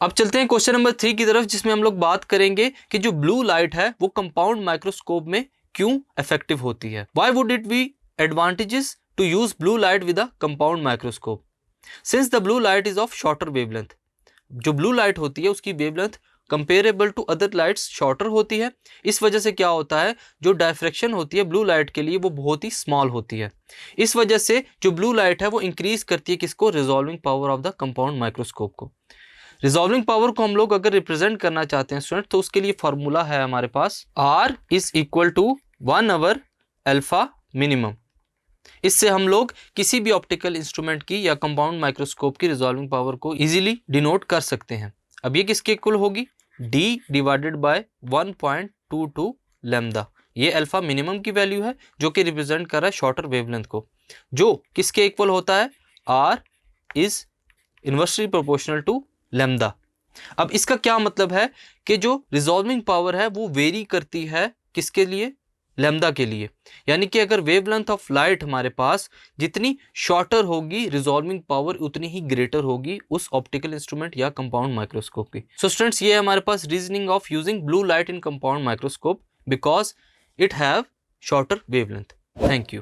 अब चलते हैं क्वेश्चन नंबर 3 की तरफ, जिसमें हम लोग बात करेंगे कि जो ब्लू लाइट है वो कंपाउंड माइक्रोस्कोप में क्यों इफेक्टिव होती है। Why would it be advantages to use blue light with a compound microscope since the blue light is of shorter wavelength. जो ब्लू लाइट होती है उसकी wavelength comparable to other lights shorter होती है। इस वजह से क्या होता है, जो डायफ्रैक्शन होती है ब्लू लाइट के लिए वो बहुत ही स्मॉल होती है। इस वजह से जो ब्लू लाइट है वो इंक्रीज करती है किसको, resolving power of the compound microscope को। रिजॉल्विंग पावर को हम लोग अगर रिप्रेजेंट करना चाहते हैं स्टूडेंट, तो उसके लिए फॉर्मूला है हमारे पास R is equal to 1/, alpha minimum. इससे हम लोग किसी भी ऑप्टिकल इंस्ट्रूमेंट की या कंपाउंड माइक्रोस्कोप की रिजॉल्विंग पावर को इजीली डिनोट कर सकते हैं। अब ये किसके इक्वल होगी, D डिवाइडेड बाय 1.22 लैम्डा। ये अल्फा मिनिमम की वैल्यू है जो कि रिप्रेजेंट कर रहा है शॉर्टर वेवलेंथ को, जो किसके इक्वल होता है, R is inversely proportional to lambda. अब इसका क्या मतलब है कि जो रिजॉल्विंग पावर है वो वेरी करती है किसके लिए, लैम्डा के लिए। यानी कि अगर वेवलेंथ ऑफ लाइट हमारे पास जितनी शॉर्टर होगी, रिजॉल्विंग पावर उतनी ही ग्रेटर होगी उस ऑप्टिकल इंस्ट्रूमेंट या कंपाउंड माइक्रोस्कोप की। सो स्टूडेंट्स, ये है हमारे पास reasoning of using blue light in compound microscope because it have shorter wavelength. Thank you.